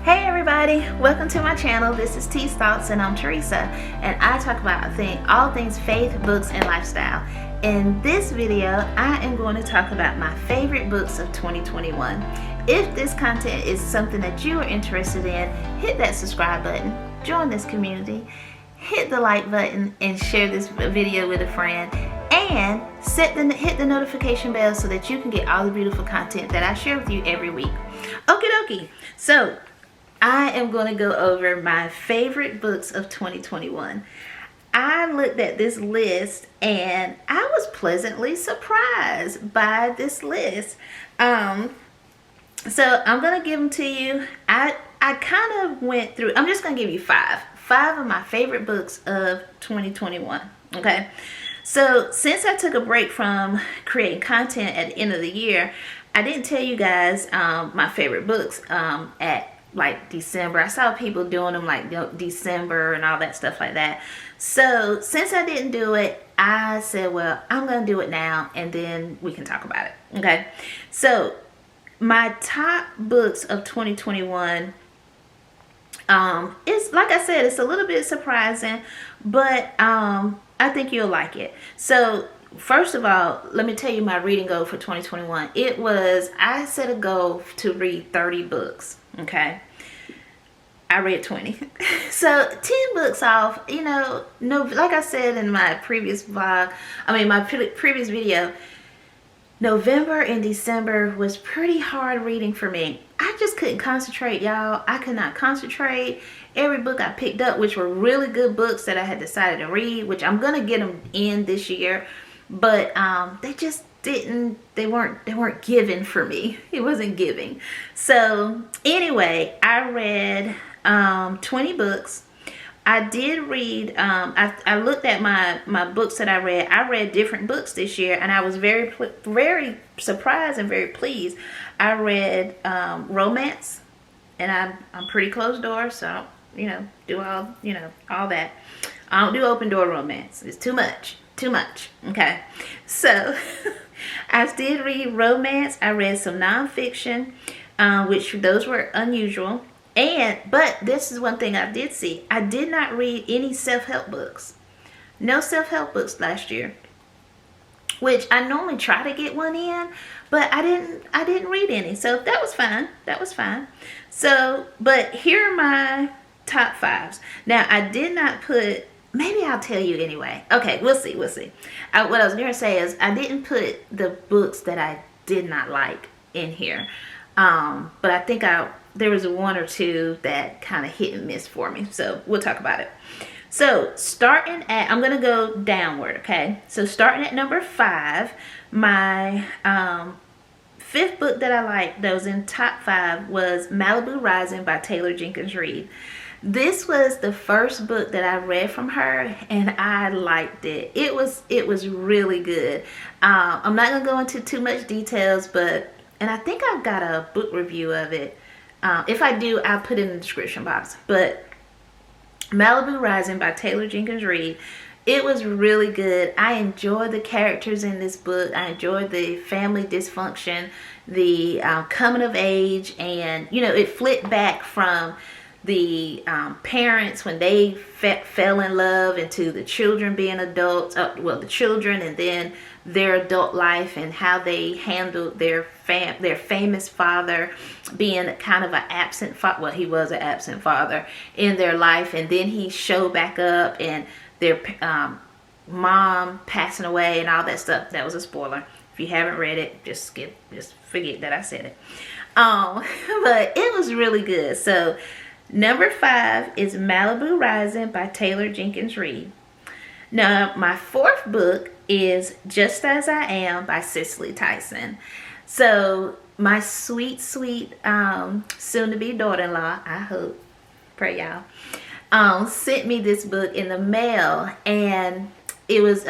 Hey everybody, welcome to my channel. This is T's Thoughts and I'm Teresa, and I talk about all things faith, books, and lifestyle. In this video, I am going to talk about my favorite books of 2021. If this content is something that you are interested in, hit that subscribe button, join this community, hit the like button, and share this video with a friend, and hit the notification bell so that you can get all the beautiful content that I share with you every week. Okie dokie. So I am going to go over my favorite books of 2021. I looked at this list and I was pleasantly surprised by this list. So I'm going to give them to you. I kind of went through, I'm just going to give you five of my favorite books of 2021. Okay. So since I took a break from creating content at the end of the year, I didn't tell you guys my favorite books at like December. I saw people doing them like December and all that stuff like that. So since I didn't do it, I said, well, I'm going to do it now and then we can talk about it. Okay. So my top books of 2021 is, like I said, it's a little bit surprising, but I think you'll like it. So first of all, let me tell you my reading goal for 2021. I set a goal to read 30 books. Okay. I read 20. So 10 books off, no, like I said in my previous vlog, my previous video, November and December was pretty hard reading for me. I just couldn't concentrate, y'all. I could not concentrate. Every book I picked up, which were really good books that I had decided to read, which I'm going to get them in this year, but they just they weren't given for me. It wasn't giving. So anyway, I read 20 books. I did read, I looked at my books that I read different books this year, and I was very surprised and very pleased. I read romance, and I'm pretty closed door, so I don't, do all that. I don't do open door romance. It's too much. Okay. So I did read romance. I read some nonfiction, which those were unusual. But this is one thing I did see. I did not read any self-help books. No self-help books last year, which I normally try to get one in, but I didn't read any. So that was fine. So, but here are my top fives. Now, I did not put, maybe I'll tell you anyway. Okay, we'll see. What I was going to say is I didn't put the books that I did not like in here. But I think there was one or two that kind of hit and miss for me. So we'll talk about it. So starting at, I'm going to go downward. Okay. So starting at number 5, my, fifth book that I liked that was in top 5 was Malibu Rising by Jenkins Reid. This was the first book that I read from her, and I liked it. It was really good. I'm not going to go into too much details, and I think I've got a book review of it. If I do, I'll put it in the description box. But Malibu Rising by Jenkins Reid, it was really good. I enjoyed the characters in this book. I enjoyed the family dysfunction, the coming of age, and it flipped back from the parents when they fell in love into the children being adults, the children, and then their adult life and how they handled their famous father being kind of an absent father. Well, he was an absent father in their life, and then he showed back up, and their mom passing away and all that stuff. That was a spoiler. If you haven't read it, just forget that I said it. But it was really good. So number 5 is Malibu Rising by Jenkins Reid. Now, my 4th book is Just As I Am by Cicely Tyson. So my sweet soon-to-be daughter-in-law, I hope, pray y'all, sent me this book in the mail, and it was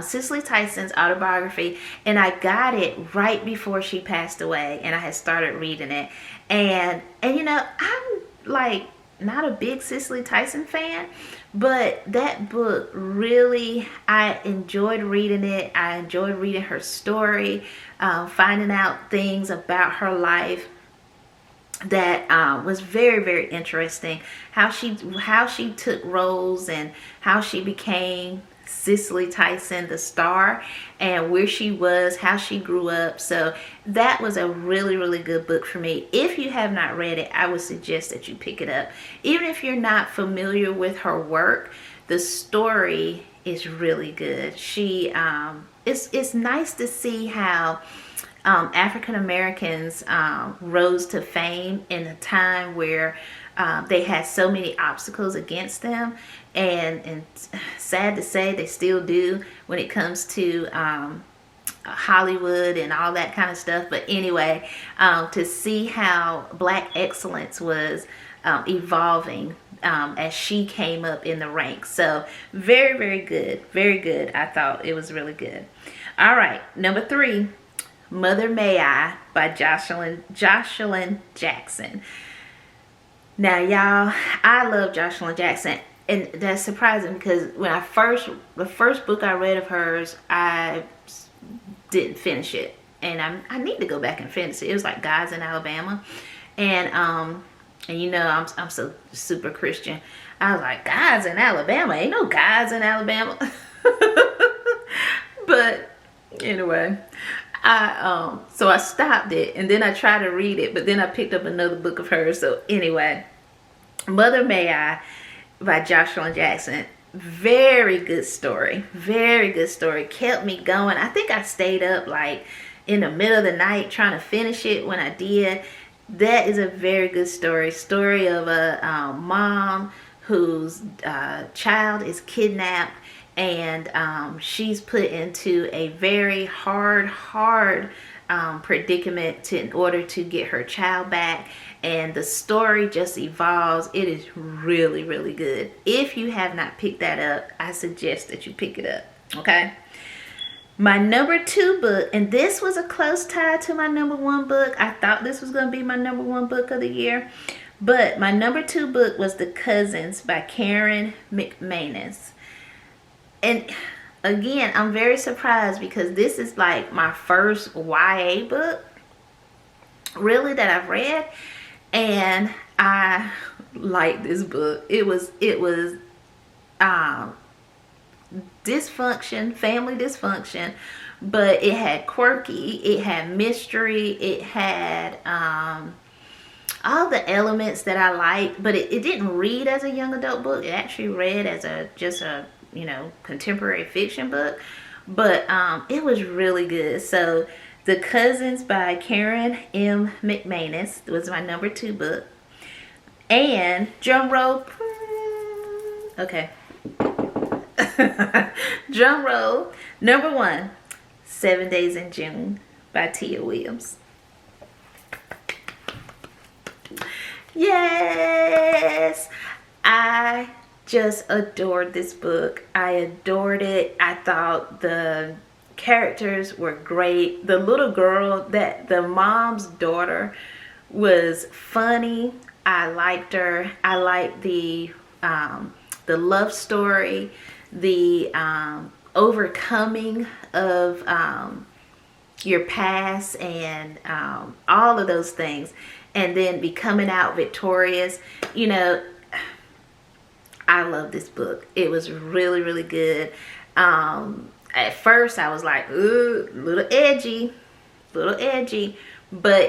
Cicely Tyson's autobiography, and I got it right before she passed away, and I had started reading it, and I'm like not a big Cicely Tyson fan, but that book really, I enjoyed reading it. I enjoyed reading her story, finding out things about her life. that was very, very interesting. How she took roles and how she became Cicely Tyson, the star, and where she was, how she grew up. So that was a really, really good book for me. If you have not read it, I would suggest that you pick it up. Even if you're not familiar with her work, the story is really good. She it's nice to see how African Americans rose to fame in a time where they had so many obstacles against them, and sad to say they still do when it comes to Hollywood and all that kind of stuff. But anyway, to see how Black excellence was evolving as she came up in the ranks. So very, very good. Very good. I thought it was really good. All right, number 3. Mother May I by Joshilyn Jackson. Now, y'all, I love Joshilyn Jackson, and that's surprising because when the first book I read of hers, I didn't finish it, and I need to go back and finish it. It was like Guys in Alabama, and you know I'm so super Christian. I was like, Guys in Alabama? Ain't no guys in Alabama. But anyway, so I stopped it, and then I tried to read it, but then I picked up another book of hers. So anyway, Mother May I by Joshilyn Jackson. Very good story. Very good story. Kept me going. I think I stayed up like in the middle of the night trying to finish it when I did. That is a very good story. Story of a mom whose child is kidnapped, and she's put into a very hard predicament in order to get her child back, and the story just evolves. It is really, really good. If you have not picked that up, I suggest that you pick it up. Okay, my number 2 book, and this was a close tie to my number 1 book. I thought this was going to be my number 1 book of the year, but my number 2 book was The Cousins by Karen McManus. And again, I'm very surprised because this is like my first YA book really that I've read, and I like this book. It was dysfunction, family dysfunction, but it had quirky, it had mystery, it had all the elements that I like, but it didn't read as a young adult book. It actually read as just a contemporary fiction book, but it was really good. So The Cousins by Karen M. McManus was my number 2 book. And drum roll, okay. Drum roll, number 1, 7 Days in June by Tia Williams. Yes, I just adored this book. I adored it. I thought the characters were great. The little girl, the mom's daughter, was funny. I liked her. I liked the love story, the overcoming of your past, and all of those things, and then becoming out victorious. I love this book. It was really, really good. At first I was like, ooh, little edgy, but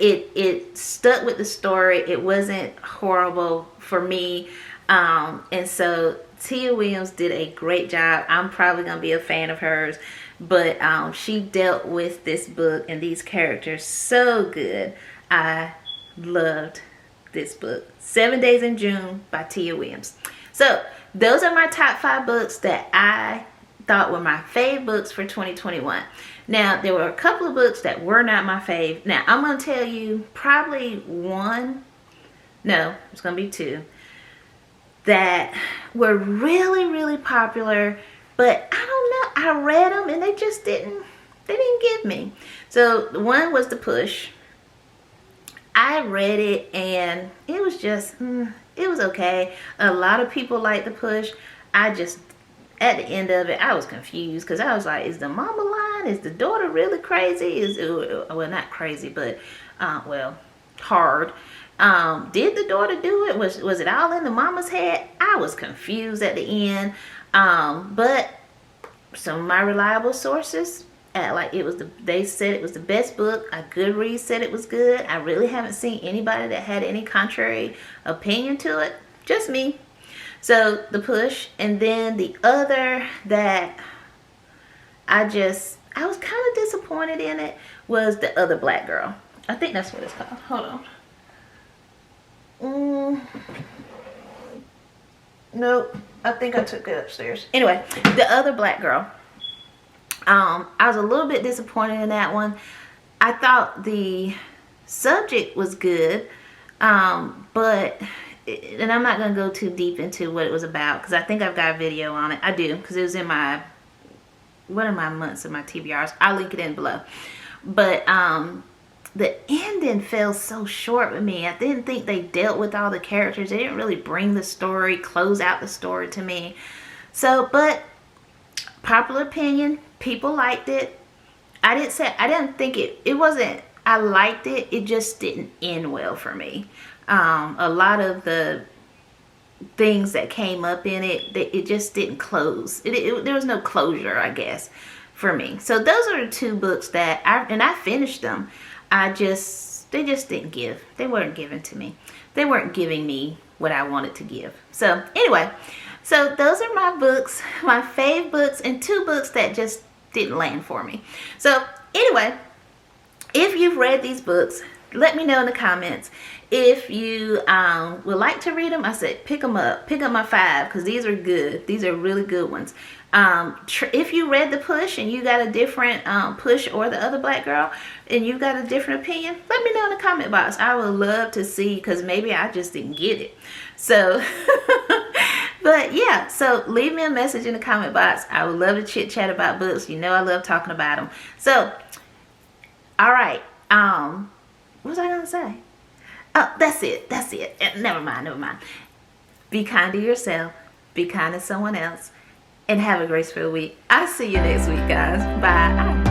it stuck with the story. It wasn't horrible for me. And so Tia Williams did a great job. I'm probably gonna be a fan of hers, but she dealt with this book and these characters so good. I loved this book. 7 Days in June by Tia Williams. So those are my top 5 books that I thought were my fave books for 2021. Now, there were a couple of books that were not my fave. Now, I'm going to tell you probably one, no, it's going to be 2, that were really, really popular, but I don't know, I read them and they just didn't get me. So one was The Push. I read it and it was just, it was okay. A lot of people like The Push. I just, at the end of it, I was confused because I was like, is the mama lying? Is the daughter really crazy? Well, not crazy, but, well, hard. Did the daughter do it? Was it all in the mama's head? I was confused at the end. But some of my reliable sources like it was they said it was the best book. A Goodreads said it was good. I really haven't seen anybody that had any contrary opinion to it. Just me. So The Push. And then the other that I was kind of disappointed in it was The Other Black Girl. I think that's what it's called. Hold on. Nope. I think I took it upstairs. Anyway, The Other Black Girl. I was a little bit disappointed in that one. I thought the subject was good, but and I'm not going to go too deep into what it was about because I think I've got a video on it. I do, because it was in my, one of my months of my TBRs. I'll link it in below. But the ending fell so short with me. I didn't think they dealt with all the characters. They didn't really bring the story, close out the story to me. So, but popular opinion, people liked it. I didn't think it wasn't, I liked it. It just didn't end well for me. A lot of the things that came up in it, it just didn't close. There was no closure, I guess, for me. So those are the two books that I finished them. They just didn't give. They weren't given to me. They weren't giving me what I wanted to give. So anyway, so those are my books, my fave books, and two books that just didn't land for me. So anyway, if you've read these books, let me know in the comments. If you would like to read them, I said pick them up. Pick up my 5 because these are good. These are really good ones. If you read The Push and you got a different Push or The Other Black Girl and you got a different opinion, let me know in the comment box. I would love to see, because maybe I just didn't get it. So, but yeah, so leave me a message in the comment box. I would love to chit chat about books. You know I love talking about them. So, all right. What was I going to say? Oh, that's it. That's it. Never mind. Never mind. Be kind to yourself. Be kind to someone else. And have a graceful week. I'll see you next week, guys. Bye.